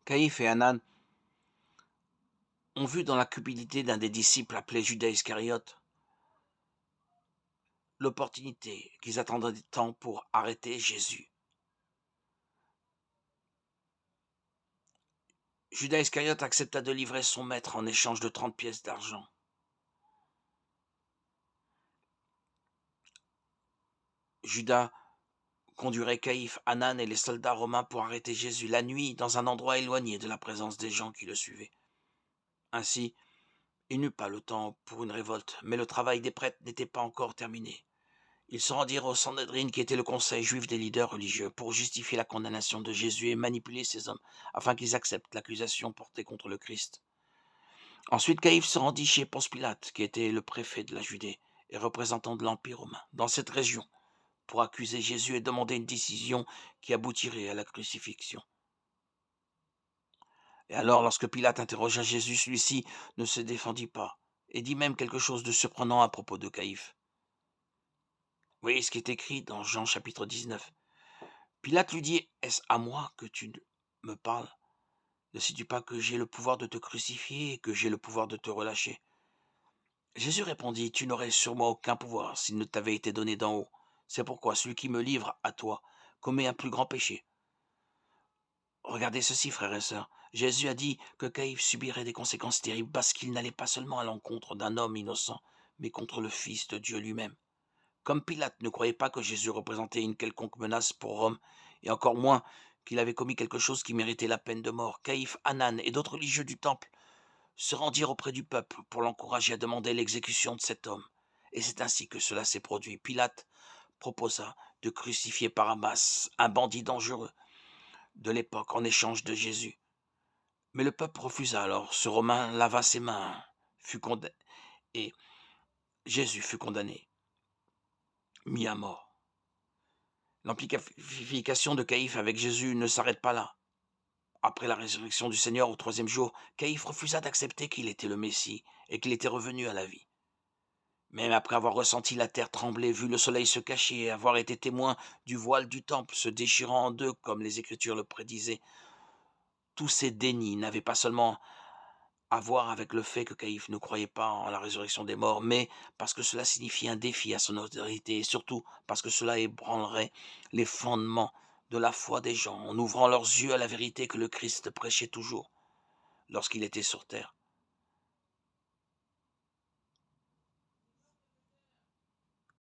Caïphe et Hanan ont vu dans la cupidité d'un des disciples appelé Judas Iscariote l'opportunité qu'ils attendaient tant pour arrêter Jésus. Judas Iscariote accepta de livrer son maître en échange de 30 pièces d'argent. Judas conduirait Caïphe, Hanan et les soldats romains pour arrêter Jésus la nuit dans un endroit éloigné de la présence des gens qui le suivaient. Ainsi, il n'eut pas le temps pour une révolte, mais le travail des prêtres n'était pas encore terminé. Ils se rendirent au Sanhédrin, qui était le conseil juif des leaders religieux, pour justifier la condamnation de Jésus et manipuler ces hommes, afin qu'ils acceptent l'accusation portée contre le Christ. Ensuite, Caïphe se rendit chez Ponce Pilate, qui était le préfet de la Judée et représentant de l'Empire romain, dans cette région, pour accuser Jésus et demander une décision qui aboutirait à la crucifixion. Et alors, lorsque Pilate interrogea Jésus, celui-ci ne se défendit pas, et dit même quelque chose de surprenant à propos de Caïphe. Voyez ce qui est écrit dans Jean chapitre 19. Pilate lui dit: Est-ce à moi que tu me parles? Ne sais-tu pas que j'ai le pouvoir de te crucifier et que j'ai le pouvoir de te relâcher? Jésus répondit: Tu n'aurais sur moi aucun pouvoir s'il ne t'avait été donné d'en haut. C'est pourquoi celui qui me livre à toi commet un plus grand péché. Regardez ceci, frères et sœurs. Jésus a dit que Caïphe subirait des conséquences terribles parce qu'il n'allait pas seulement à l'encontre d'un homme innocent, mais contre le Fils de Dieu lui-même. Comme Pilate ne croyait pas que Jésus représentait une quelconque menace pour Rome, et encore moins qu'il avait commis quelque chose qui méritait la peine de mort, Caïphe, Hanan et d'autres religieux du temple se rendirent auprès du peuple pour l'encourager à demander l'exécution de cet homme. Et c'est ainsi que cela s'est produit. Pilate proposa de crucifier Barabbas, un bandit dangereux de l'époque, en échange de Jésus. Mais le peuple refusa alors. Ce Romain lava ses mains, et Jésus fut condamné, mis à mort. L'amplification de Caïphe avec Jésus ne s'arrête pas là. Après la résurrection du Seigneur au troisième jour, Caïphe refusa d'accepter qu'il était le Messie et qu'il était revenu à la vie. Même après avoir ressenti la terre trembler, vu le soleil se cacher et avoir été témoin du voile du temple se déchirant en deux comme les Écritures le prédisaient, tous ces dénis n'avaient pas seulement à voir avec le fait que Caïphe ne croyait pas en la résurrection des morts, mais parce que cela signifiait un défi à son autorité et surtout parce que cela ébranlerait les fondements de la foi des gens en ouvrant leurs yeux à la vérité que le Christ prêchait toujours lorsqu'il était sur terre.